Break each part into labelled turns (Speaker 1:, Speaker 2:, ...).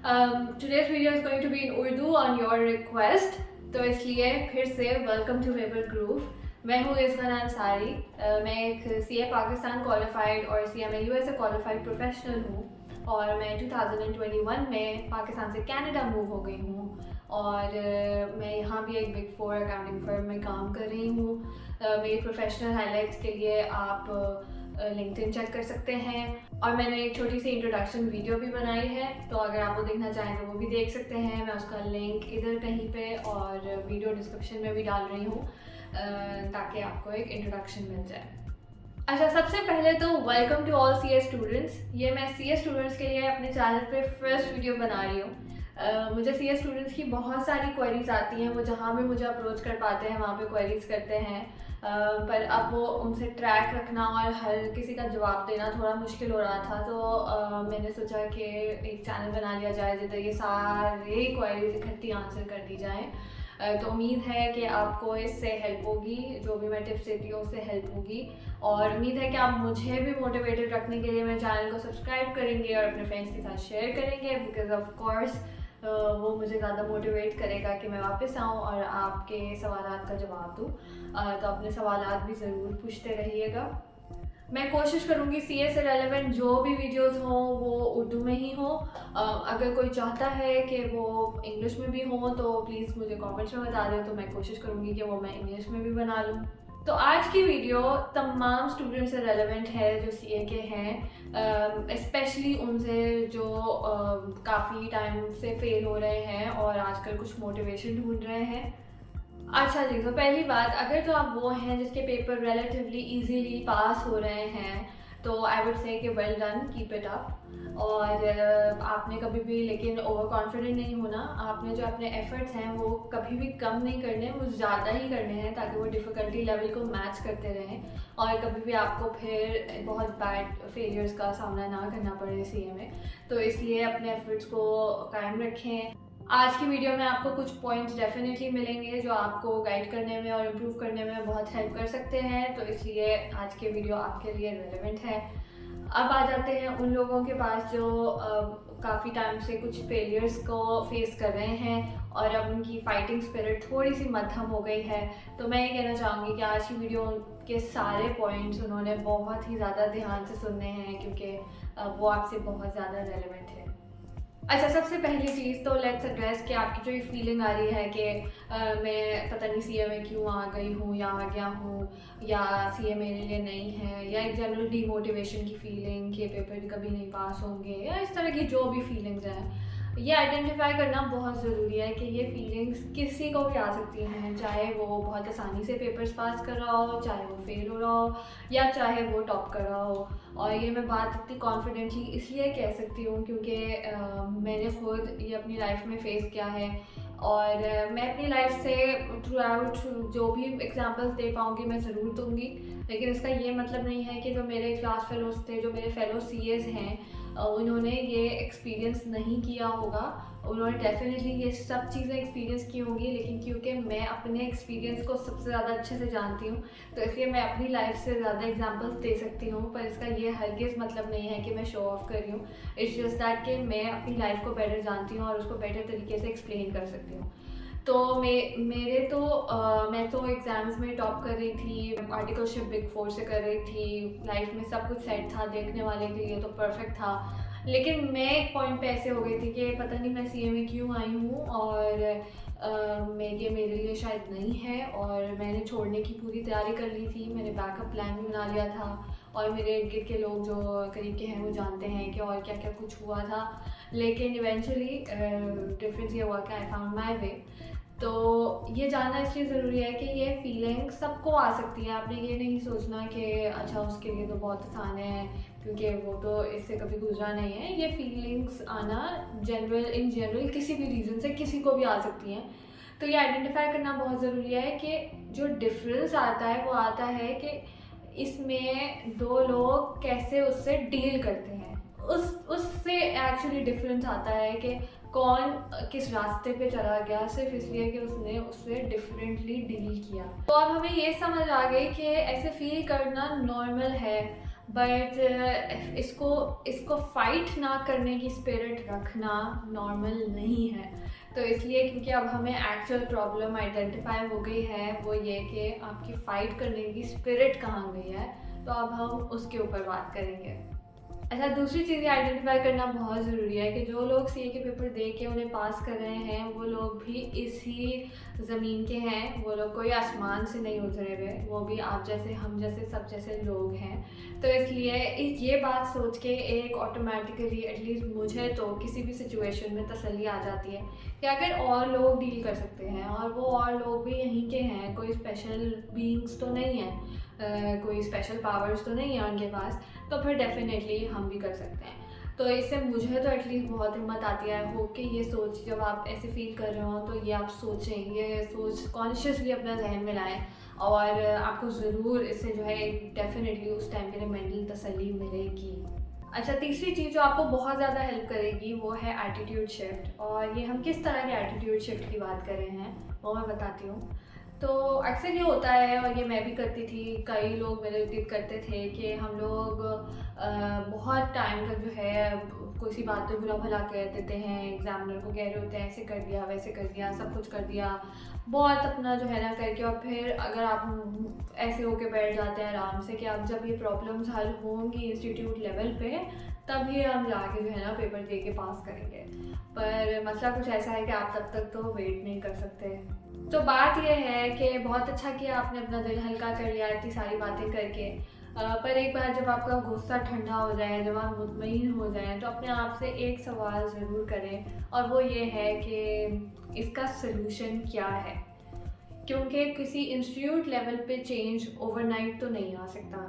Speaker 1: Today's video is going to be in Urdu on your request. तो इसलिए फिर से वेलकम टू पेपर ग्रूव। मैं हूँ इज़्ज़त अंसारी। मैं एक CA पाकिस्तान क्वालिफाइड और CMA USA क्वालिफाइड प्रोफेशनल हूँ और मैं 2021 में पाकिस्तान से कनाडा मूव हो गई हूँ और मैं यहाँ भी एक बिग 4 अकाउंटिंग फर्म में काम कर रही हूँ। मेरी प्रोफेशनल हाइलाइट्स के लिए आप लिंक्डइन चेक कर सकते हैं और मैंने एक छोटी सी इंट्रोडक्शन वीडियो भी बनाई है, तो अगर आप वो देखना चाहें तो वो भी देख सकते हैं। मैं उसका लिंक इधर कहीं पे और वीडियो डिस्क्रिप्शन में भी डाल रही हूँ ताकि आपको एक इंट्रोडक्शन मिल जाए। अच्छा, सबसे पहले तो welcome to all CA students. ये मैं CA स्टूडेंट्स के लिए अपने चैनल पे फर्स्ट वीडियो बना रही हूँ। मुझे CA स्टूडेंट्स की बहुत सारी क्वेरीज आती हैं, वो जहाँ भी मुझे अप्रोच कर पाते हैं वहाँ पे क्वेरीज करते हैं, पर अब वो उनसे ट्रैक रखना और हर किसी का जवाब देना थोड़ा मुश्किल हो रहा था। तो मैंने सोचा कि एक चैनल बना लिया जाए जिधर ये सारे क्वेरीज इकट्ठी आंसर कर दी जाएँ। तो उम्मीद है कि आपको इससे हेल्प होगी, जो भी मैं टिप्स देती हूँ उससे हेल्प होगी और उम्मीद है कि आप मुझे भी मोटिवेटेड रखने के लिए मेरे चैनल को सब्सक्राइब करेंगे और अपने फ्रेंड्स के साथ शेयर करेंगे, बिकॉज ऑफ कोर्स वो मुझे ज़्यादा मोटिवेट करेगा कि मैं वापस आऊँ और आपके सवालात का जवाब दूँ। तो अपने सवालात भी ज़रूर पूछते रहिएगा। मैं कोशिश करूँगी CA से रेलेवेंट जो भी वीडियोस हों वो उर्दू में ही हों। अगर कोई चाहता है कि वो इंग्लिश में भी हों तो प्लीज़ मुझे कमेंट्स में बता दें, तो मैं कोशिश करूँगी कि वो मैं इंग्लिश में भी बना लूँ। तो आज की वीडियो तमाम स्टूडेंट्स से रेलेवेंट है जो CA के हैं, स्पेशली उनसे जो काफ़ी टाइम से फेल हो रहे हैं और आजकल कुछ मोटिवेशन ढूंढ रहे हैं। अच्छा जी, तो पहली बात, अगर तो आप वो हैं जिसके पेपर रिलेटिवली इजीली पास हो रहे हैं तो आई वुड से कि well done, keep it up. और आपने कभी भी लेकिन ओवर कॉन्फिडेंट नहीं होना। आपने जो अपने एफर्ट्स हैं वो कभी भी कम नहीं करने, वो ज़्यादा ही करने हैं ताकि वो डिफ़िकल्टी लेवल को मैच करते रहें और कभी भी आपको फिर बहुत बैड फेलियर्स का सामना ना करना पड़े CA में। तो इसलिए अपने एफर्ट्स को कायम रखें। आज की वीडियो में आपको कुछ पॉइंट्स डेफिनेटली मिलेंगे जो आपको गाइड करने में और इम्प्रूव करने में बहुत हेल्प कर सकते हैं, तो इसलिए आज के वीडियो आपके लिए रेलेवेंट है। अब आ जाते हैं उन लोगों के पास जो काफ़ी टाइम से कुछ फेलियर्स को फेस कर रहे हैं और अब उनकी फाइटिंग स्पिरिट थोड़ी सी मध्यम हो गई है। तो मैं ये कहना चाहूँगी कि आज की वीडियो के सारे पॉइंट्स उन्होंने बहुत ही ज़्यादा ध्यान से सुनने हैं क्योंकि वो आपसे बहुत ज़्यादा रेलेवेंट है। अच्छा, सबसे पहली चीज़ तो लेट्स एड्रेस कि आपकी जो ये फीलिंग आ रही है कि मैं पता नहीं CA में क्यों आ गई हूँ या आ गया हूँ या CA मेरे लिए नहीं है, या एक जनरल डीमोटिवेशन की फीलिंग कि पेपर कभी नहीं पास होंगे, या इस तरह की जो भी फीलिंग्स हैं, ये आइडेंटिफाई करना बहुत ज़रूरी है कि ये फीलिंग्स किसी को भी आ सकती हैं, चाहे वो बहुत आसानी से पेपर्स पास कर रहा हो, चाहे वो फेल हो रहा हो या चाहे वो टॉप कर रहा हो। और ये मैं बात इतनी कॉन्फिडेंटली इसलिए कह सकती हूँ क्योंकि मैंने खुद ये अपनी लाइफ में फ़ेस किया है और मैं अपनी लाइफ से थ्रू आउट जो भी एग्जांपल्स दे पाऊँगी मैं ज़रूर दूँगी, लेकिन इसका ये मतलब नहीं है कि जो मेरे क्लास फेलोज़ थे, जो मेरे फेलो CAs हैं, उन्होंने ये एक्सपीरियंस नहीं किया होगा। उन्होंने डेफिनेटली ये सब चीज़ें एक्सपीरियंस की होंगी, लेकिन क्योंकि मैं अपने एक्सपीरियंस को सबसे ज़्यादा अच्छे से जानती हूँ तो इसलिए मैं अपनी लाइफ से ज़्यादा एग्जांपल्स दे सकती हूँ, पर इसका ये हरगिज़ मतलब नहीं है कि मैं शो ऑफ कर रही हूँ। इट्स जस्ट दैट कि मैं अपनी लाइफ को बेटर जानती हूँ और उसको बेटर तरीके से एक्सप्लेन कर सकती हूँ। तो मैं तो एग्ज़ाम्स में टॉप कर रही थी, आर्टिकलशिप बिग 4 से कर रही थी, लाइफ में सब कुछ सेट था, देखने वाले के लिए तो परफेक्ट था। लेकिन मैं एक पॉइंट पे ऐसे हो गई थी कि पता नहीं मैं CA में क्यों आई हूँ और ये मेरे लिए शायद नहीं है, और मैंने छोड़ने की पूरी तैयारी कर ली थी, मैंने बैकअप प्लान भी बना लिया था और मेरे इर्द गिर्द के लोग जो करीब के हैं वो जानते हैं कि और क्या क्या कुछ हुआ था। लेकिन इवेंचुअली डिफरेंस ये हुआ कि आई फाउंड माई वे। तो ये जानना इसलिए ज़रूरी है कि ये फीलिंग सबको आ सकती है। आपने ये नहीं सोचना कि अच्छा उसके लिए तो बहुत आसान है क्योंकि वो तो इससे कभी गुजरा नहीं है। ये फीलिंग्स आना इन जनरल किसी भी रीज़न से किसी को भी आ सकती हैं। तो ये आइडेंटिफाई करना बहुत ज़रूरी है कि जो डिफरेंस आता है वो आता है कि इसमें दो लोग कैसे उससे डील करते हैं, उससे एक्चुअली डिफरेंस आता है कि कौन किस रास्ते पे चला गया सिर्फ इसलिए कि उसने उससे डिफरेंटली डील किया। तो अब हमें ये समझ आ गई कि ऐसे फील करना नॉर्मल है, बट इसको इसको फाइट ना करने की स्पिरिट रखना नॉर्मल नहीं है। तो इसलिए क्योंकि अब हमें एक्चुअल प्रॉब्लम आइडेंटिफाई हो गई है, वो ये कि आपकी फ़ाइट करने की स्पिरिट कहाँ गई है, तो अब हम उसके ऊपर बात करेंगे। अच्छा, दूसरी चीज़ आइडेंटिफाई करना बहुत ज़रूरी है कि जो लोग सीए के पेपर दे के उन्हें पास कर रहे हैं वो लोग भी इसी ज़मीन के हैं, वो लोग कोई आसमान से नहीं उतरे हुए, वो भी आप जैसे हम जैसे सब जैसे लोग हैं। तो इसलिए ये बात सोच के एक ऑटोमेटिकली एटलीस्ट मुझे तो किसी भी सिचुएशन में तसल्ली आ जाती है कि अगर और लोग डील कर सकते हैं और वो और लोग भी यहीं के हैं, कोई स्पेशल बीइंग्स तो नहीं है, कोई स्पेशल पावर्स तो नहीं है उनके पास, तो फिर डेफिनेटली हम भी कर सकते हैं। तो इससे मुझे तो एटलीस्ट बहुत हिम्मत आती है। होप कि ये सोच जब आप ऐसे फील कर रहे हो तो ये आप सोचें, ये सोच कॉन्शियसली अपना जहन में लाएं और आपको ज़रूर इससे जो है डेफिनेटली उस टाइम के लिए मेंटल तसल्ली मिलेगी। अच्छा, तीसरी चीज़ जो आपको बहुत ज़्यादा हेल्प करेगी वो है एटीट्यूड शिफ्ट। और ये हम किस तरह के एटीट्यूड शिफ्ट की बात कर रहे हैं वो मैं बताती हूँ। तो अक्सर ये होता है और ये मैं भी करती थी, कई लोग मेरे इर्द करते थे कि हम लोग बहुत टाइम तक जो है कोई सी बात पे बुरा भला कह देते हैं, एग्जामिनर को कह रहे होते हैं ऐसे कर दिया वैसे कर दिया, सब कुछ कर दिया बहुत अपना जो है ना करके, और फिर अगर आप ऐसे होके बैठ जाते हैं आराम से कि अब जब ये प्रॉब्लम्स हल होंगी इंस्टीट्यूट लेवल पे तभी हम जाके जो है ना पेपर दे के पास करेंगे। पर मसला कुछ ऐसा है कि आप तब तक तो वेट नहीं कर सकते। तो बात यह है कि बहुत अच्छा किया आपने अपना दिल हल्का कर लिया इतनी सारी बातें करके, पर एक बार जब आपका गुस्सा ठंडा हो जाए, जब आप मुतमईन हो जाएं, तो अपने आप से एक सवाल ज़रूर करें और वो ये है कि इसका सलूशन क्या है। क्योंकि किसी इंस्टीट्यूट लेवल पे चेंज ओवरनाइट तो नहीं आ सकता।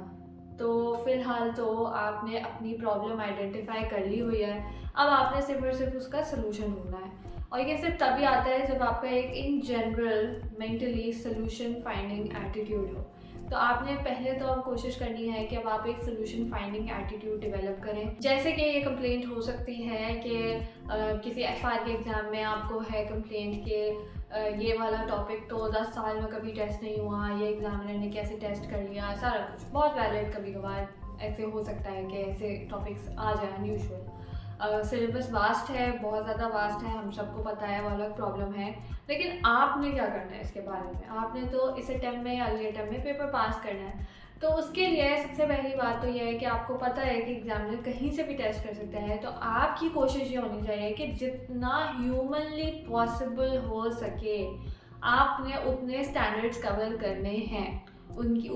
Speaker 1: तो फ़िलहाल तो आपने अपनी प्रॉब्लम आइडेंटिफाई कर ली हुई है, अब आपने सिर्फ और सिर्फ उसका सलूशन ढूंढना है। और ये सिर्फ तभी आता है जब आपका एक in general mentally solution finding attitude हो। तो आपने पहले तो अब कोशिश करनी है कि अब आप एक सोल्यूशन फाइंडिंग एटीट्यूड डेवलप करें। जैसे कि ये कंप्लेंट हो सकती है कि किसी एफआर के एग्ज़ाम में आपको है कंप्लेंट कि ये वाला टॉपिक तो 10 साल में कभी टेस्ट नहीं हुआ, ये एग्जामिनर ने कैसे टेस्ट कर लिया, सारा कुछ बहुत वैलिड। कभी कभार ऐसे हो सकता है कि ऐसे टॉपिक्स आ जाए अनयूजुअल। सिलेबस वास्ट है, बहुत ज़्यादा वास्ट है, हम सबको पता है, वो अलग प्रॉब्लम है। लेकिन आपने क्या करना है इसके बारे में, आपने तो इस अटेम्प्ट में या अगले अटेम्प्ट में पेपर पास करना है। तो उसके लिए सबसे पहली बात तो यह है कि आपको पता है कि एग्जामिनर कहीं से भी टेस्ट कर सकता है, तो आपकी कोशिश ये होनी चाहिए कि जितना ह्यूमनली पॉसिबल हो सके आपने उतने स्टैंडर्ड्स कवर करने हैं, उनकी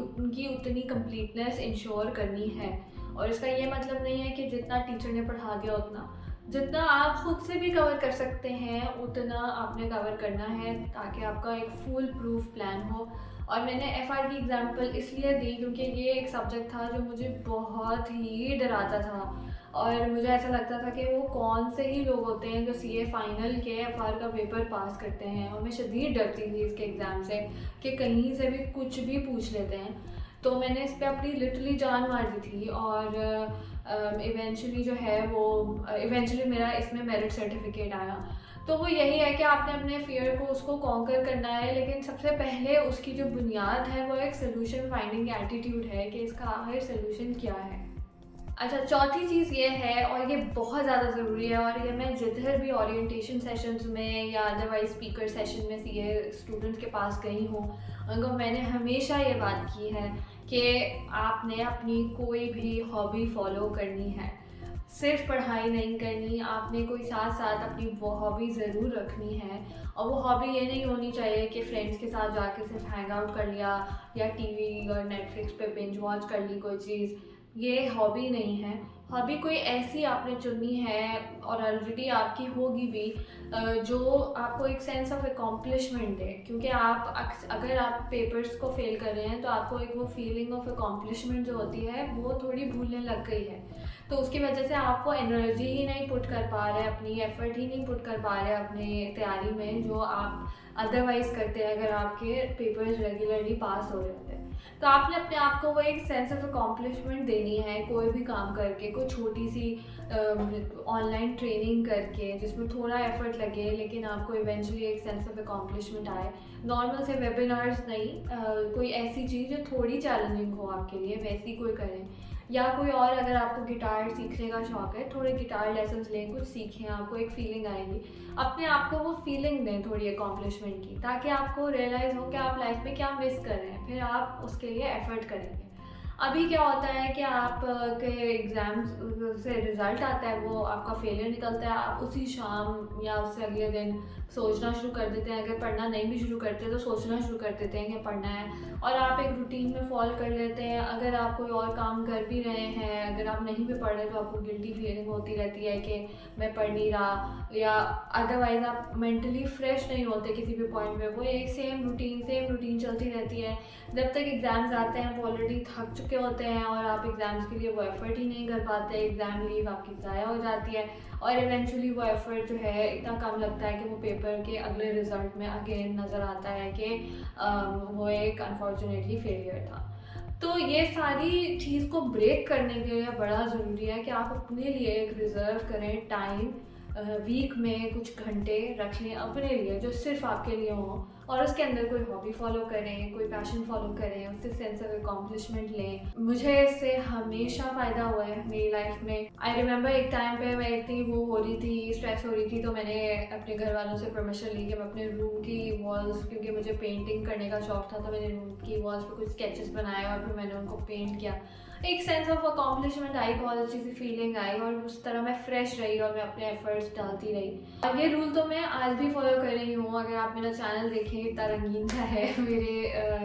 Speaker 1: उतनी कंप्लीटनेस इंश्योर करनी है। और इसका ये मतलब नहीं है कि जितना टीचर ने पढ़ा दिया उतना, जितना आप खुद से भी कवर कर सकते हैं उतना आपने कवर करना है ताकि आपका एक फुल प्रूफ प्लान हो। और मैंने एफआर की एग्जांपल इसलिए दी क्योंकि ये एक सब्जेक्ट था जो मुझे बहुत ही डराता था और मुझे ऐसा लगता था कि वो कौन से ही लोग होते हैं जो सीए फाइनल के एफआर का पेपर पास करते हैं, और मैं शदीद डरती थी इसके एग्ज़ाम से कि कहीं से भी कुछ भी पूछ लेते हैं। तो मैंने इस पर अपनी लिटरली जान मार दी थी और इवेंचुअली जो है वो इवेंचुअली मेरा इसमें मेरिट सर्टिफिकेट आया। तो वो यही है कि आपने अपने फियर को उसको कॉन्कर करना है, लेकिन सबसे पहले उसकी जो बुनियाद है वो एक सोल्यूशन फाइंडिंग एटीट्यूड है कि इसका आखिर सोल्यूशन क्या है। अच्छा, चौथी चीज़ ये है और ये बहुत ज़्यादा ज़रूरी है, और ये मैं जिधर भी ओरिएंटेशन सेशंस में या अदरवाइज स्पीकर सेशन में सीए स्टूडेंट्स के पास गई हूँ उनको मैंने हमेशा ये बात की है कि आपने अपनी कोई भी हॉबी फॉलो करनी है, सिर्फ पढ़ाई नहीं करनी, आपने कोई साथ साथ अपनी वो हॉबी ज़रूर रखनी है। और वो हॉबी ये नहीं होनी चाहिए कि फ्रेंड्स के साथ जाके सिर्फ हैंग आउट कर लिया या टीवी और नेटफ्लिक्स पे बिंज वॉच कर ली कोई चीज़, ये हॉबी नहीं है। हॉबी कोई ऐसी आपने चुनी है और ऑलरेडी आपकी होगी भी जो आपको एक सेंस ऑफ अकॉम्प्लिशमेंट दे, क्योंकि अगर आप पेपर्स को फेल कर रहे हैं तो आपको एक वो फीलिंग ऑफ अकॉम्प्लिशमेंट जो होती है वो थोड़ी भूलने लग गई है। तो उसकी वजह से आपको एनर्जी ही नहीं पुट कर पा रहे, अपनी एफर्ट ही नहीं पुट कर पा रहे अपने तैयारी में जो आप अदरवाइज़ करते हैं अगर आपके पेपर्स रेगुलरली पास हो रहे होते हैं। तो आपने अपने आप को वो एक सेंस ऑफ अकॉम्प्लिशमेंट देनी है कोई भी काम करके, कोई छोटी सी ऑनलाइन ट्रेनिंग करके जिसमें थोड़ा एफर्ट लगे लेकिन आपको इवेंचुअली एक सेंस ऑफ अकॉम्प्लिशमेंट आए। नॉर्मल से वेबिनार्स नहीं, कोई ऐसी चीज़ जो थोड़ी चैलेंजिंग हो आपके लिए वैसी कोई करें। या कोई और अगर आपको गिटार सीखने का शौक़ है, थोड़े गिटार लेसन्स लें, कुछ सीखें, आपको एक फ़ीलिंग आएगी। अपने आप को वो फ़ीलिंग दें थोड़ी अकॉम्प्लिशमेंट की, ताकि आपको रियलाइज़ हो कि आप लाइफ में क्या मिस कर रहे हैं, फिर आप उसके लिए एफ़र्ट करेंगे। अभी क्या होता है कि आप के एग्ज़ाम्स से रिज़ल्ट आता है, वो आपका फेलियर निकलता है, आप उसी शाम या उससे अगले दिन सोचना शुरू कर देते हैं। अगर पढ़ना नहीं भी शुरू करते तो सोचना शुरू कर देते हैं कि पढ़ना है, और आप एक रूटीन में फॉलो कर लेते हैं। अगर आप कोई और काम कर भी रहे हैं, अगर आप नहीं भी पढ़ रहे तो आपको गिल्टी फीलिंग होती रहती है कि मैं पढ़ नहीं रहा, या अदरवाइज़ आप मेंटली फ्रेश नहीं होते किसी भी पॉइंट पे। वो एक सेम रूटीन चलती रहती है। जब तक एग्ज़ाम्स आते हैं आप ऑलरेडी थक चुके होते हैं और आप एग्ज़ाम्स के लिए वो एफ़र्ट ही नहीं कर पाते, एग्ज़ाम लीव आपकी ज़ाया हो जाती है, और इवेंचुअली वो एफ़र्ट जो है इतना कम लगता है कि वो पेपर के अगले रिज़ल्ट में अगेन नज़र आता है कि वो एक अनफॉर्चुनेटली फेलियर था। तो ये सारी चीज़ को ब्रेक करने के लिए बड़ा ज़रूरी है कि आप अपने लिए एक रिज़र्व करें टाइम, वीक में कुछ घंटे रख लें अपने लिए जो सिर्फ आपके लिए हों, और उसके अंदर कोई हॉबी फॉलो करें, कोई पैशन फॉलो करें, उससे सेंस ऑफ अकॉम्प्लिशमेंट लें। मुझे इससे हमेशा फ़ायदा हुआ है मेरी लाइफ में। आई रिमेंबर एक टाइम पे मैं इतनी वो हो रही थी, स्ट्रेस हो रही थी, तो मैंने अपने घर वालों से परमिशन ली कि मैं अपने रूम की वॉल्स, क्योंकि मुझे पेंटिंग करने का शौक़ था, तो मैंने रूम की वॉल्स पे कुछ स्केचेस बनाए और फिर मैंने उनको पेंट किया। एक सेंस ऑफ अकॉम्प्लिशमेंट आई, बहुत अच्छी सी फीलिंग आई, और उस तरह मैं फ्रेश रही और मैं अपने एफर्ट्स डालती रही। और ये रूल तो मैं आज भी फॉलो कर रही हूँ। अगर आप मेरा चैनल देखें इतना रंगीन सा है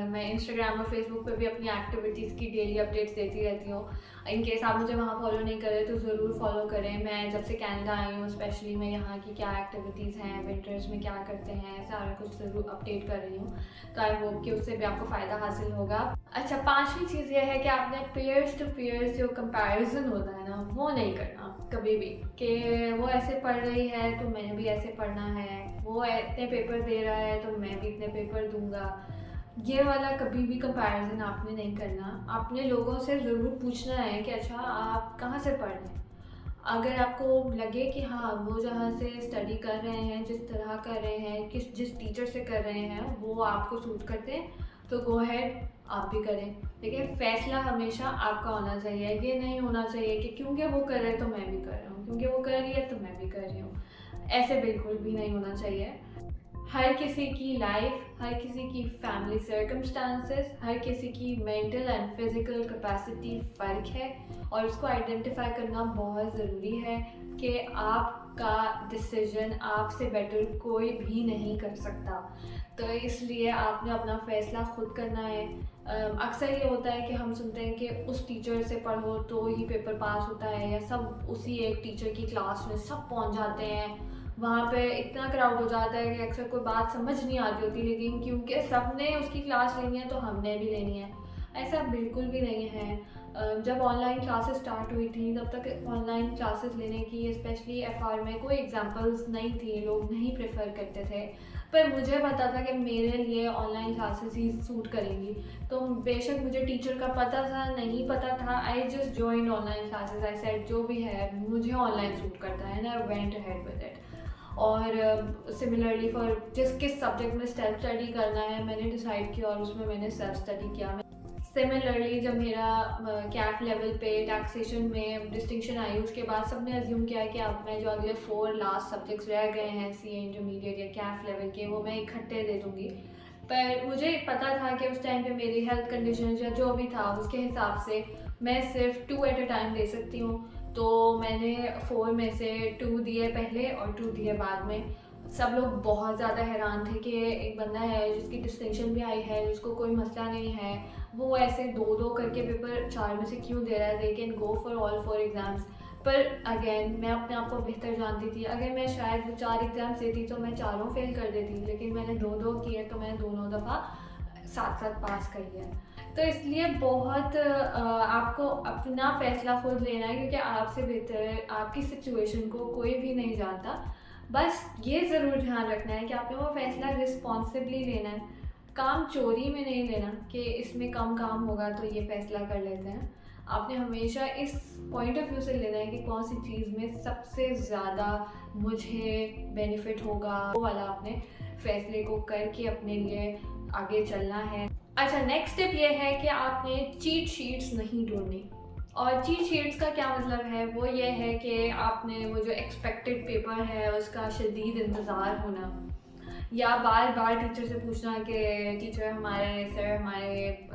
Speaker 1: मैं इंस्टाग्राम और फेसबुक पे भी अपनी एक्टिविटीज़ की डेली अपडेट्स देती रहती हूँ। इन केस आप मुझे वहाँ फॉलो नहीं करें तो ज़रूर फॉलो करें। मैं जब से कनाडा आई हूँ स्पेशली मैं यहाँ की क्या एक्टिविटीज़ हैं, विंटर्स में क्या करते हैं, सारा कुछ ज़रूर अपडेट कर रही हूँ। तो आई होप कि उससे भी आपको फ़ायदा हासिल होगा। अच्छा, पाँचवीं चीज़ ये है कि आपने पीयर्स टू पीयर्स जो कंपैरिजन होता है ना, वो नहीं करना कभी भी, कि वो ऐसे पढ़ रही है तो मैंने भी ऐसे पढ़ना है, वो इतने पेपर दे रहा है तो मैं भी इतने पेपर दूंगा। ये वाला कभी भी कंपैरिजन आपने नहीं करना। आपने लोगों से ज़रूर पूछना है कि अच्छा आप कहाँ से पढ़ रहे हैं। अगर आपको लगे कि हाँ वो जहाँ से स्टडी कर रहे हैं, जिस तरह कर रहे हैं, जिस टीचर से कर रहे हैं वो आपको सूट करते हैं, तो गो हैड, आप भी करें। लेकिन फ़ैसला हमेशा आपका होना चाहिए। ये नहीं होना चाहिए कि क्योंकि वो कर रहे हैं तो मैं भी कर रहा हूँ, क्योंकि वो कर रही है तो मैं भी कर रही हूँ। ऐसे बिल्कुल भी नहीं होना चाहिए। हर किसी की लाइफ, हर किसी की फैमिली सर्कमस्टांसेस, हर किसी की मेंटल एंड फिज़िकल कैपेसिटी फ़र्क है, और उसको आइडेंटिफाई करना बहुत ज़रूरी है कि आपका डिसीजन आपसे बेटर कोई भी नहीं कर सकता। तो इसलिए आपने अपना फ़ैसला खुद करना है। अक्सर ये होता है कि हम सुनते हैं कि उस टीचर से पढ़ो तो ही पेपर पास होता है, या सब उसी एक टीचर की क्लास में सब पहुंच जाते हैं, वहाँ पे इतना क्राउड हो जाता है कि अक्सर कोई बात समझ नहीं आती होती, लेकिन क्योंकि सबने उसकी क्लास लेनी है तो हमने भी लेनी है। ऐसा बिल्कुल भी नहीं है। जब ऑनलाइन क्लासेस स्टार्ट हुई थी तब तक ऑनलाइन क्लासेस लेने की स्पेशली एफआर में कोई एग्जांपल्स नहीं थी, लोग नहीं प्रेफर करते थे, पर मुझे पता था कि मेरे लिए ऑनलाइन क्लासेस ही सूट करेंगी। तो बेशक मुझे टीचर का पता था नहीं पता था, I just join online classes. I said जो भी है मुझे ऑनलाइन सूट करता है, and I went ahead with it. और सिमिलरली फॉर किस सब्जेक्ट में सेल्फ स्टडी करना है मैंने डिसाइड किया, और उसमें मैंने सेल्फ स्टडी किया। सिमिलरली जब मेरा कैफ लेवल पे टैक्सेशन में डिस्टिंक्शन आई, उसके बाद सबने अज्यूम किया कि अब मैं जो अगले 4 लास्ट सब्जेक्ट्स रह गए हैं सीए इंटरमीडिएट या कैफ लेवल के, वो मैं इकट्ठे दे दूँगी। पर मुझे पता था कि उस टाइम पे मेरी हेल्थ कंडीशन या जो भी था उसके हिसाब से मैं सिर्फ 2 एट अ टाइम दे सकती हूँ। तो मैंने 4 में से 2 दिए पहले और 2 दिए बाद में। सब लोग बहुत ज़्यादा हैरान थे कि एक बंदा है जिसकी डिस्टिंक्शन भी आई है, जिसको कोई मसला नहीं है, वो ऐसे 2-2 करके पेपर 4 में से क्यों दे रहा है, they can go for all 4 exams. पर अगेन मैं अपने आप को बेहतर जानती थी। अगर मैं शायद वो 4 एग्ज़ाम्स देती तो मैं चारों फेल कर देती, लेकिन मैंने 2-2 किए तो मैंने दोनों दफ़ा साथ-साथ पास कर लिया। तो इसलिए बहुत आपको अपना फ़ैसला खुद लेना है, क्योंकि आपसे बेहतर आपकी सिचुएशन को कोई भी नहीं जानता। बस ये ज़रूर ध्यान रखना है कि आपने वो फ़ैसला रिस्पॉन्सिबली लेना है, काम चोरी में नहीं लेना कि इसमें कम काम होगा तो ये फ़ैसला कर लेते हैं। आपने हमेशा इस पॉइंट ऑफ व्यू से लेना है कि कौन सी चीज़ में सबसे ज़्यादा मुझे बेनिफिट होगा, वो वाला आपने फ़ैसले को करके अपने लिए आगे चलना है। अच्छा, नेक्स्ट स्टेप ये है कि आपने चीट शीट्स नहीं ढूंढनी। और चीट शीट्स का क्या मतलब है, वो ये है कि आपने वो जो एक्सपेक्टेड पेपर है उसका शदीद इंतज़ार होना, या बार बार टीचर से पूछना कि टीचर हमारे सर हमारे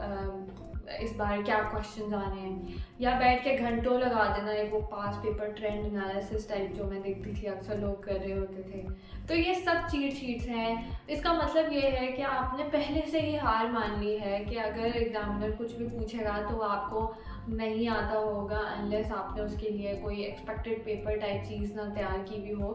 Speaker 1: इस बार क्या क्वेश्चंस आने हैं, या बैठ के घंटों लगा देना एक वो पास पेपर ट्रेंड एनालिसिस टाइप जो मैं देखती थी अक्सर लोग कर रहे होते थे। तो ये सब चीट शीट्स हैं। इसका मतलब ये है कि आपने पहले से ही हार मान ली है कि अगर एग्जामिनर कुछ भी पूछेगा तो आपको नहीं आता होगा अनलेस आपने उसके लिए कोई एक्सपेक्टेड पेपर टाइप चीज़ ना तैयार की भी हो।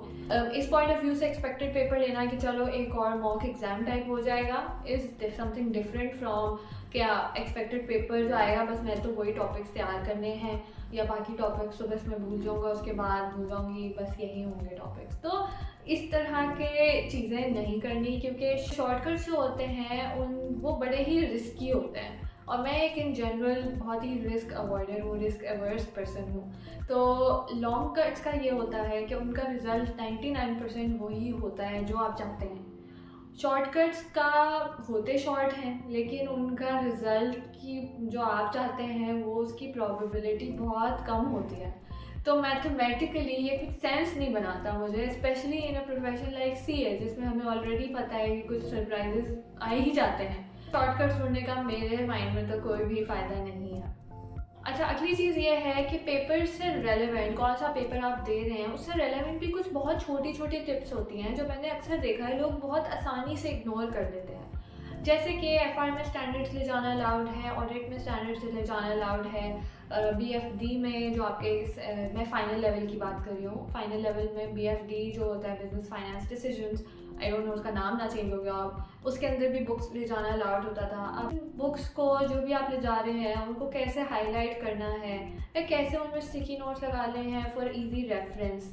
Speaker 1: इस पॉइंट ऑफ व्यू से एक्सपेक्टेड पेपर लेना कि चलो एक और मॉक एग्ज़ाम टाइप हो जाएगा इज़ समथिंग डिफरेंट फ्रॉम क्या एक्सपेक्टेड पेपर जो आएगा बस मैं तो वही टॉपिक्स तैयार करने हैं या बाकी टॉपिक्स तो बस मैं भूल जाऊँगा, उसके बाद भूल जाऊँगी, बस यही होंगे टॉपिक्स। तो इस तरह के चीज़ें नहीं करनी, क्योंकि शॉर्टकट्स जो होते हैं वो बड़े ही रिस्की होते हैं और मैं एक इन जनरल बहुत ही रिस्क अवॉइडर हूँ, रिस्क अवर्स पर्सन हूँ। तो लॉन्ग कट्स का ये होता है कि उनका रिज़ल्ट 99% वही होता है जो आप चाहते हैं। शॉर्टकट्स का होते शॉर्ट हैं लेकिन उनका रिज़ल्ट की जो आप चाहते हैं वो उसकी प्रोबेबिलिटी बहुत कम होती है। तो मैथमेटिकली ये कुछ सेंस नहीं बनाता मुझे, specially in a profession like CA जिसमें हमें ऑलरेडी पता है कि कुछ सरप्राइजेस आ ही जाते हैं। शॉर्टकट ढूंढने का मेरे माइंड में तो कोई भी फ़ायदा नहीं है। अच्छा, अगली चीज़ ये है कि पेपर से रेलेवेंट कौन सा पेपर आप दे रहे हैं उससे रेलेवेंट भी कुछ बहुत छोटी छोटी टिप्स होती हैं जो मैंने अक्सर देखा है लोग बहुत आसानी से इग्नोर कर देते हैं। जैसे कि एफआर में स्टैंडर्ड्स ले जाना अलाउड है, ऑडिट में स्टैंडर्ड्स ले जाना अलाउड है, बीएफडी में जो आपके मैं फ़ाइनल लेवल की बात कर रही हूँ, फाइनल लेवल में बीएफडी जो होता है business finance decisions, I don't know उसका नाम ना चेंज हो गया, अब उसके अंदर भी बुक्स ले जाना अलाउड होता था। अब बुक्स को जो भी आप ले जा रहे हैं उनको कैसे हाईलाइट करना है या कैसे उनमें स्टिकी नोट्स लगा ले हैं फॉर इजी रेफरेंस,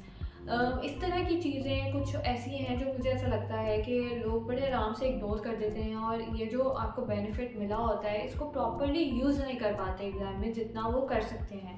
Speaker 1: इस तरह की चीज़ें कुछ ऐसी हैं जो मुझे ऐसा लगता है कि लोग बड़े आराम से इग्नोर कर देते हैं और ये जो आपको बेनिफिट मिला होता है इसको प्रॉपरली यूज़ नहीं कर पाते एग्ज़ाम में जितना वो कर सकते हैं।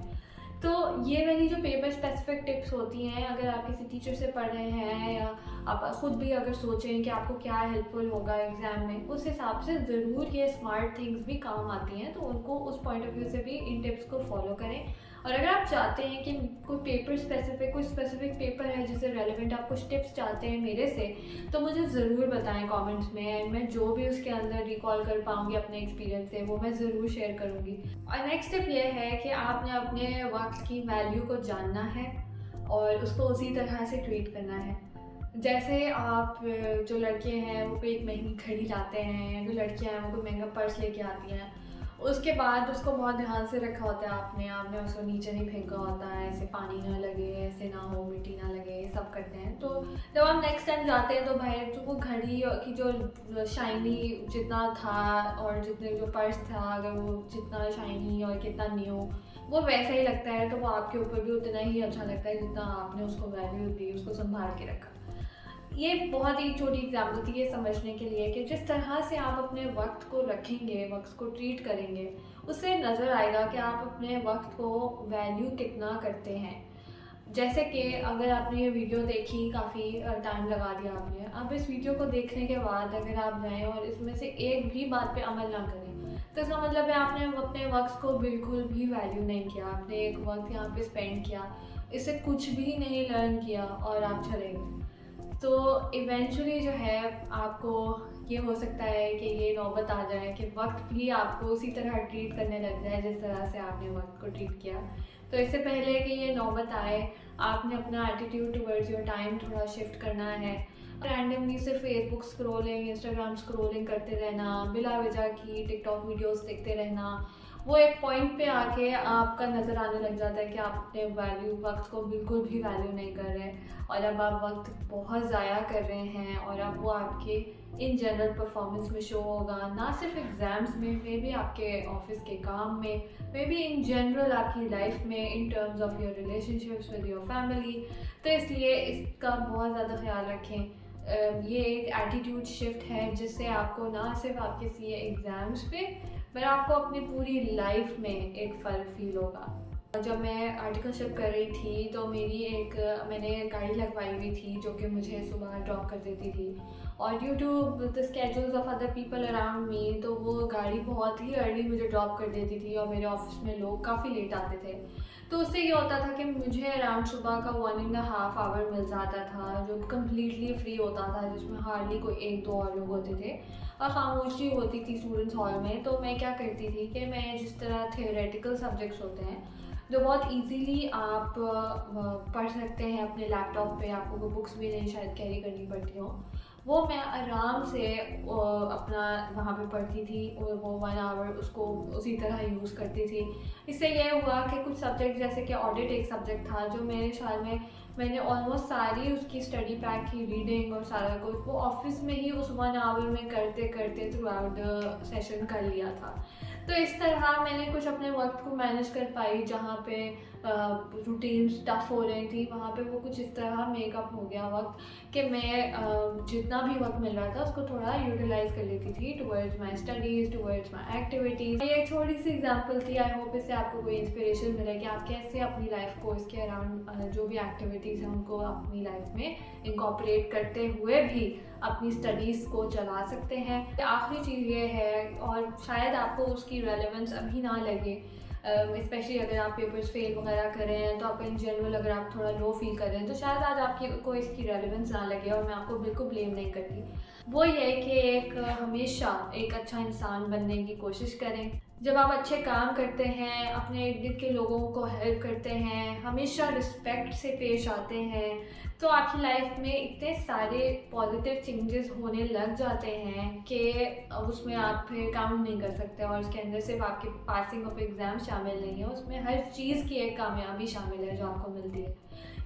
Speaker 1: तो ये वाली जो पेपर स्पेसिफिक टिप्स होती हैं, अगर आप किसी टीचर से पढ़ रहे हैं या आप ख़ुद भी अगर सोचें कि आपको क्या हेल्पफुल होगा एग्ज़ाम में, उस हिसाब से ज़रूर ये स्मार्ट थिंग्स भी काम आती हैं। तो उनको उस पॉइंट ऑफ व्यू से भी इन टिप्स को फॉलो करें। और अगर आप चाहते हैं कि कोई पेपर स्पेसिफिक कोई स्पेसिफिक पेपर है जिससे रेलिवेंट आप कुछ टिप्स चाहते हैं मेरे से, तो मुझे ज़रूर बताएं कमेंट्स में, एंड मैं जो भी उसके अंदर रिकॉल कर पाऊँगी अपने एक्सपीरियंस से वो मैं ज़रूर शेयर करूँगी। और नेक्स्ट टिप ये है कि आपने अपने वक्त की वैल्यू को जानना है और उसको उसी तरह से ट्रीट करना है। जैसे आप जो लड़के हैं वो कोई एक महंगी घड़ी लाते हैं, या जो लड़कियां हैं वो कोई महंगा पर्स लेके आती हैं, उसके बाद उसको बहुत ध्यान से रखा होता है आपने उसको नीचे नहीं फेंका होता है, ऐसे पानी ना लगे, ऐसे ना हो, मिट्टी ना लगे, ये सब करते हैं। तो जब आप नेक्स्ट टाइम जाते हैं तो भाई जो वो घड़ी की जो शाइनी जितना था और जितने जो पर्स था अगर वो जितना शाइनी और कितना न्यू वो वैसा ही लगता है, तो वो आपके ऊपर भी उतना ही अच्छा लगता है जितना आपने उसको वैल्यू दी, उसको संभाल के रखा। ये बहुत ही छोटी एग्जाम्पल थी ये समझने के लिए कि जिस तरह से आप अपने वक्त को रखेंगे, वक्त को ट्रीट करेंगे, उससे नज़र आएगा कि आप अपने वक्त को वैल्यू कितना करते हैं। जैसे कि अगर आपने ये वीडियो देखी, काफ़ी टाइम लगा दिया आपने, अब इस वीडियो को देखने के बाद अगर आप जाएं और इसमें से एक भी बात पे अमल ना करें तो इसका मतलब है आपने अपने वक्त को बिल्कुल भी वैल्यू नहीं किया, आपने एक वक्त यहाँ पे स्पेंड किया, इससे कुछ भी नहीं लर्न किया और आप चले गए। तो इवेंचुअली जो है आपको ये हो सकता है कि ये नौबत आ जाए कि वक्त भी आपको उसी तरह ट्रीट करने लग जाए जिस तरह से आपने वक्त को ट्रीट किया। तो इससे पहले कि ये नौबत आए आपने अपना एटीट्यूड टुवर्ड्स योर टाइम थोड़ा शिफ्ट करना है। रैंडमली सिर्फ फेसबुक स्क्रोलिंग, इंस्टाग्राम स्क्रोलिंग करते रहना, बिला वजह की टिकटॉक वीडियोस देखते रहना, वो एक पॉइंट पे आके आपका नज़र आने लग जाता है कि आप अपने वक्त को बिल्कुल भी वैल्यू नहीं कर रहे और अब आप वक्त बहुत ज़ाया कर रहे हैं और अब वो आपके इन जनरल परफॉर्मेंस में शो होगा, ना सिर्फ एग्ज़ाम्स में, मे भी आपके ऑफिस के काम में, मे भी इन जनरल आपकी लाइफ में, in terms of your relationships with your family. तो इसलिए इसका बहुत ज़्यादा ख्याल रखें। ये एक एटीट्यूड शिफ्ट है जिससे आपको ना सिर्फ आपके सीए एग्ज़ाम्स पे पर आपको अपनी पूरी लाइफ में एक फ़र्क फील होगा। जब मैं आर्टिकलशिप कर रही थी तो मैंने गाड़ी लगवाई हुई थी जो कि मुझे सुबह ड्रॉप कर देती थी, और due to the schedules of other people around me तो वो गाड़ी बहुत ही अर्ली मुझे ड्रॉप कर देती थी, और मेरे ऑफिस में लोग काफ़ी लेट आते थे। तो उससे ये होता था कि मुझे अराउंड सुबह का 1.5 आवर मिल जाता था जो कम्प्लीटली फ्री होता था, जिसमें हार्डली कोई 1-2 और लोग होते थे और खामोशी होती थी स्टूडेंट्स हॉल में। तो मैं क्या करती थी कि मैं जिस तरह थियोरेटिकल सब्जेक्ट्स होते हैं जो बहुत इजीली आप पढ़ सकते हैं अपने लैपटॉप पे, आपको कोई बुक्स भी नहीं शायद कैरी करनी पड़ती हो, वो मैं आराम से अपना वहाँ पे पढ़ती थी और वो 1 आवर उसको उसी तरह यूज़ करती थी। इससे ये हुआ कि कुछ सब्जेक्ट जैसे कि ऑडिट एक सब्जेक्ट था जो मेरे ख्याल में मैंने ऑलमोस्ट सारी उसकी स्टडी पैक की रीडिंग और सारा कुछ वो ऑफिस में ही उस 1 आवर में करते करते थ्रू आउट द सेशन कर लिया था। तो इस तरह मैंने कुछ अपने वक्त को मैनेज कर पाई, जहाँ पे रूटीन टफ हो रही थी वहाँ पे वो कुछ इस तरह मेकअप हो गया वक्त कि मैं जितना भी वक्त मिल रहा था उसको थोड़ा यूटिलाइज कर लेती थी टुवर्ड्स माई स्टडीज़, टुवर्ड्स माई एक्टिविटीज़। ये एक छोटी सी एग्जांपल थी, आई होप इससे आपको कोई इंस्पिरेशन मिले कि आप कैसे अपनी लाइफ को इसके अराउंड जो भी एक्टिविटीज़ हैं उनको अपनी लाइफ में इंकॉर्पोरेट करते हुए भी अपनी स्टडीज़ को चला सकते हैं। आखिरी चीज़ ये है, और शायद आपको उसकी रेलेवेंस अभी ना लगे, स्पेशली अगर आप पेपर्स फेल वगैरह कर रहे हैं तो आपका इन जनरल अगर आप थोड़ा लो फील कर रहे हैं तो शायद आज आपकी को इसकी रेलेवेंस ना लगे, और मैं आपको बिल्कुल ब्लेम नहीं करती। वो ये कि हमेशा एक अच्छा इंसान बनने की कोशिश करें। जब आप अच्छे काम करते हैं, अपने इर्द गिर्द के लोगों को हेल्प करते हैं, हमेशा रिस्पेक्ट से पेश आते हैं, तो आपकी लाइफ में इतने सारे पॉजिटिव चेंजेस होने लग जाते हैं कि उसमें आप फिर काउंट नहीं कर सकते। और उसके अंदर सिर्फ आपके पासिंग ऑफ एग्ज़ाम शामिल नहीं है, उसमें हर चीज़ की एक कामयाबी शामिल है जो आपको मिलती है।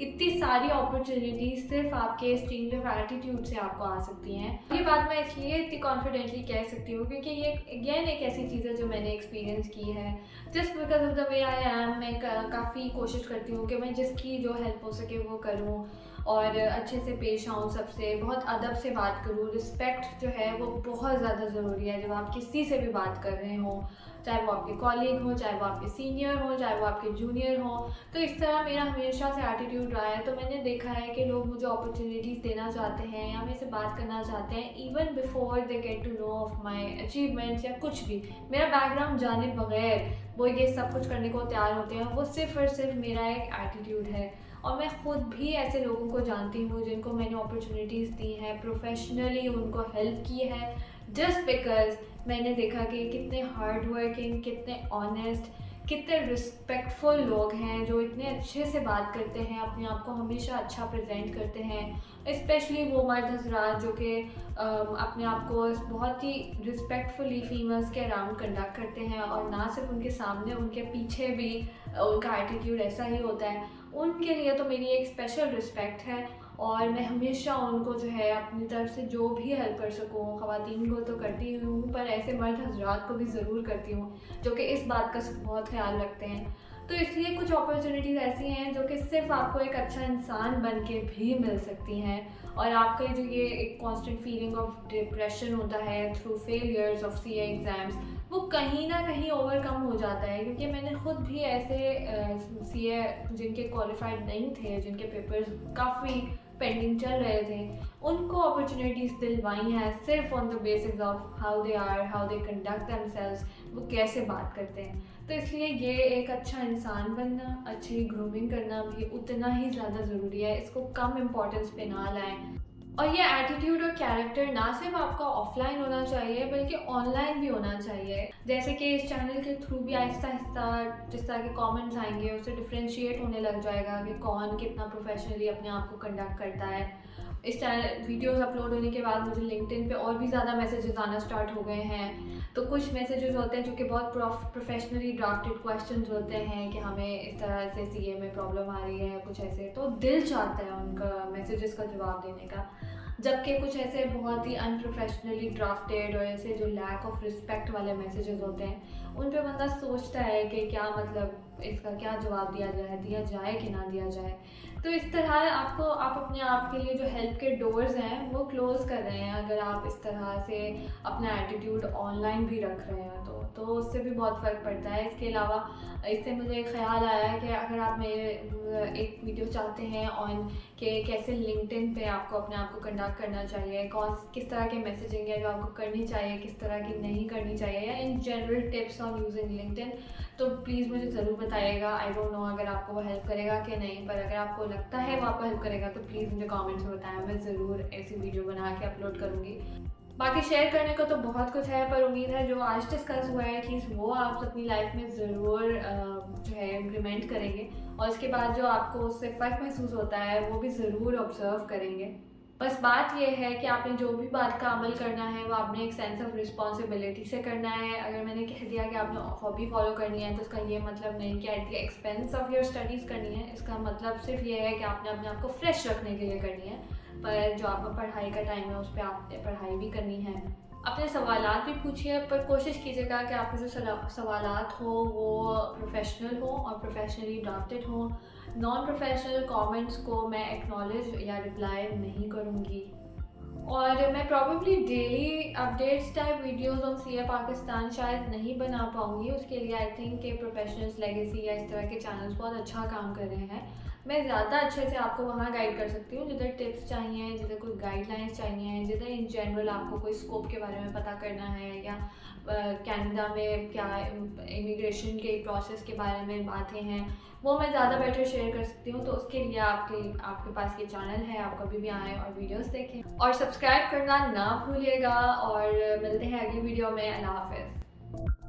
Speaker 1: इतनी सारी अपॉर्चुनिटीज सिर्फ आपके इस चेंज ऑफ एटीट्यूड से आपको आ सकती हैं। ये बात मैं इसलिए इतनी कॉन्फिडेंटली कह सकती हूँ क्योंकि ये अगेन एक ऐसी चीज़ है जो मैंने एक्सपीरियंस की है। Just because of the way I am, मैं काफ़ी कोशिश करती हूँ कि मैं जिसकी जो हेल्प हो सके वो करूँ और अच्छे से पेश आऊँ, सबसे बहुत अदब से बात करूँ। रिस्पेक्ट जो है वो बहुत ज़्यादा ज़रूरी है जब आप किसी से भी बात कर रहे हों, चाहे वो आपके कॉलीग हो, चाहे वो आपके सीनियर हो, चाहे वो आपके जूनियर हो। तो इस तरह मेरा हमेशा से एटीट्यूड रहा है। तो मैंने देखा है कि लोग मुझे अपॉर्चुनिटीज़ देना चाहते हैं या मेरे से बात करना चाहते हैं even before they get to know of my achievements या कुछ भी, मेरा बैकग्राउंड जाने बगैर वो ये सब कुछ करने को तैयार होते हैं। वो सिर्फ और सिर्फ मेरा एक एटीट्यूड है। और मैं ख़ुद भी ऐसे लोगों को जानती हूँ जिनको मैंने अपॉर्चुनिटीज़ दी हैं, प्रोफेशनली उनको हेल्प की है, जस्ट बिकॉज मैंने देखा कि कितने हार्ड वर्किंग, कितने ऑनेस्ट, कितने रिस्पेक्टफुल लोग हैं जो इतने अच्छे से बात करते हैं, अपने आप को हमेशा अच्छा प्रेजेंट करते हैं। स्पेशली वो मर्द हजरात जो कि अपने आप को बहुत ही रिस्पेक्टफुली फीमेल्स के अराउंड कंडक्ट करते हैं, और ना सिर्फ उनके सामने, उनके पीछे भी उनका एटीट्यूड ऐसा ही होता है। उनके लिए तो मेरी एक स्पेशल रिस्पेक्ट है और मैं हमेशा उनको जो है अपनी तरफ से जो भी हेल्प कर सकूँ, ख़वातीन को तो करती हूँ पर ऐसे मर्द हजरात को भी ज़रूर करती हूँ जो कि इस बात का बहुत ख्याल रखते हैं। तो इसलिए कुछ अपॉर्चुनिटीज़ ऐसी हैं जो कि सिर्फ आपको एक अच्छा इंसान बन के भी मिल सकती हैं, और आपका जो ये एक कांस्टेंट फीलिंग ऑफ डिप्रेशन होता है through failures of CA exams, वो कहीं ना कहीं ओवरकम हो जाता है। क्योंकि मैंने खुद भी ऐसे सीए जिनके क्वालिफाइड नहीं थे, जिनके पेपर्स काफ़ी पेंडिंग चल रहे थे, उनको अपॉर्चुनिटीज़ दिलवाई हैं सिर्फ on the basis of how they are, how they conduct themselves, वो कैसे बात करते हैं। तो इसलिए ये एक अच्छा इंसान बनना, अच्छी ग्रूमिंग करना भी उतना ही ज़्यादा ज़रूरी है, इसको कम इम्पोर्टेंस पे ना लाएं। और ये एटीट्यूड और कैरेक्टर ना सिर्फ आपका ऑफलाइन होना चाहिए बल्कि ऑनलाइन भी होना चाहिए। जैसे कि इस चैनल के थ्रू भी आहिस्ता आहिस्ता जिस तरह के कमेंट्स आएंगे उससे डिफ्रेंशिएट होने लग जाएगा कि कौन कितना प्रोफेशनली अपने आप को कंडक्ट करता है। इस चैनल वीडियोस अपलोड होने के बाद मुझे लिंक्डइन पे और भी ज़्यादा मैसेजेस आना स्टार्ट हो गए हैं। तो कुछ मैसेजेस होते हैं जो कि बहुत प्रोफेशनली ड्राफ्टेड क्वेश्चंस होते हैं कि हमें इस तरह से सीए में प्रॉब्लम आ रही है, कुछ ऐसे, तो दिल चाहता है उनका मैसेजेस का जवाब देने का। जबकि कुछ ऐसे बहुत ही अनप्रोफेशनली ड्राफ्टेड और ऐसे जो लैक ऑफ रिस्पेक्ट वाले मैसेजेस होते हैं उन पे बंदा सोचता है कि क्या मतलब इसका क्या जवाब दिया जाए कि ना दिया जाए। तो इस तरह आप अपने आप के लिए जो हेल्प के डोर्स हैं वो क्लोज़ कर रहे हैं अगर आप इस तरह से अपना एटीट्यूड ऑनलाइन भी रख रहे हैं तो उससे भी बहुत फ़र्क पड़ता है। इसके अलावा इससे मुझे एक ख़्याल आया है कि अगर आप मेरे एक वीडियो चाहते हैं ऑन कि कैसे लिंक्डइन पे आपको अपने आप को कंडक्ट करना चाहिए, किस तरह के मैसेजिंग है जो आपको करनी चाहिए, किस तरह की नहीं करनी चाहिए, या in general tips on using LinkedIn, तो प्लीज़ मुझे ज़रूर बताइएगा। आई डोंट नो अगर आपको वो हेल्प करेगा कि नहीं, पर अगर आपको लगता है वो आपको हेल्प करेगा तो प्लीज़ मुझे कमेंट्स में बताएं। मैं ज़रूर ऐसी वीडियो बना के अपलोड करूँगी। बाकी शेयर करने को तो बहुत कुछ है, पर उम्मीद है जो आज डिस्कस हुआ है एटलीस्ट वो आप अपनी लाइफ में ज़रूर जो है इम्प्लीमेंट करेंगे, और उसके बाद जो आपको उससे फ़र्क महसूस होता है वो भी ज़रूर ऑब्ज़र्व करेंगे। बस बात ये है कि आपने जो भी बात का अमल करना है वो आपने एक सेंस ऑफ रिस्पॉन्सिबिलिटी से करना है। अगर मैंने कह दिया कि आपने हॉबी फॉलो करनी है तो इसका ये मतलब नहीं कि at the expense of your studies करनी है। इसका मतलब सिर्फ ये है कि आपने अपने आप को फ्रेश रखने के लिए करनी है, पर जो आपका पढ़ाई का टाइम है उस पर आपने पढ़ाई भी करनी है। अपने सवालात भी पूछिए, पर कोशिश कीजिएगा कि आपके जो सवालात हो वो प्रोफेशनल हो और प्रोफेशनली ड्राफ्टेड हो। नॉन प्रोफेशनल कमेंट्स को मैं एक्नॉलेज या रिप्लाई नहीं करूँगी। और मैं probably daily updates type videos on CA Pakistan शायद नहीं बना पाऊँगी। उसके लिए आई थिंक कि प्रोफेशनल्स लेगेसी या इस तरह के चैनल्स बहुत अच्छा काम कर रहे हैं। मैं ज़्यादा अच्छे से आपको वहाँ गाइड कर सकती हूँ जिधर टिप्स चाहिए, जिधर कोई गाइडलाइंस चाहिए, जिधर इन जनरल आपको कोई स्कोप के बारे में पता करना है, या कनाडा में क्या इमिग्रेशन के प्रोसेस के बारे में बातें हैं, वो मैं ज़्यादा बेटर शेयर कर सकती हूँ। तो उसके लिए आपके पास ये चैनल है, आप कभी भी आएँ और वीडियोस देखें और सब्सक्राइब करना ना भूलिएगा। और मिलते हैं अगली वीडियो में। अल्लाह हाफ़िज़।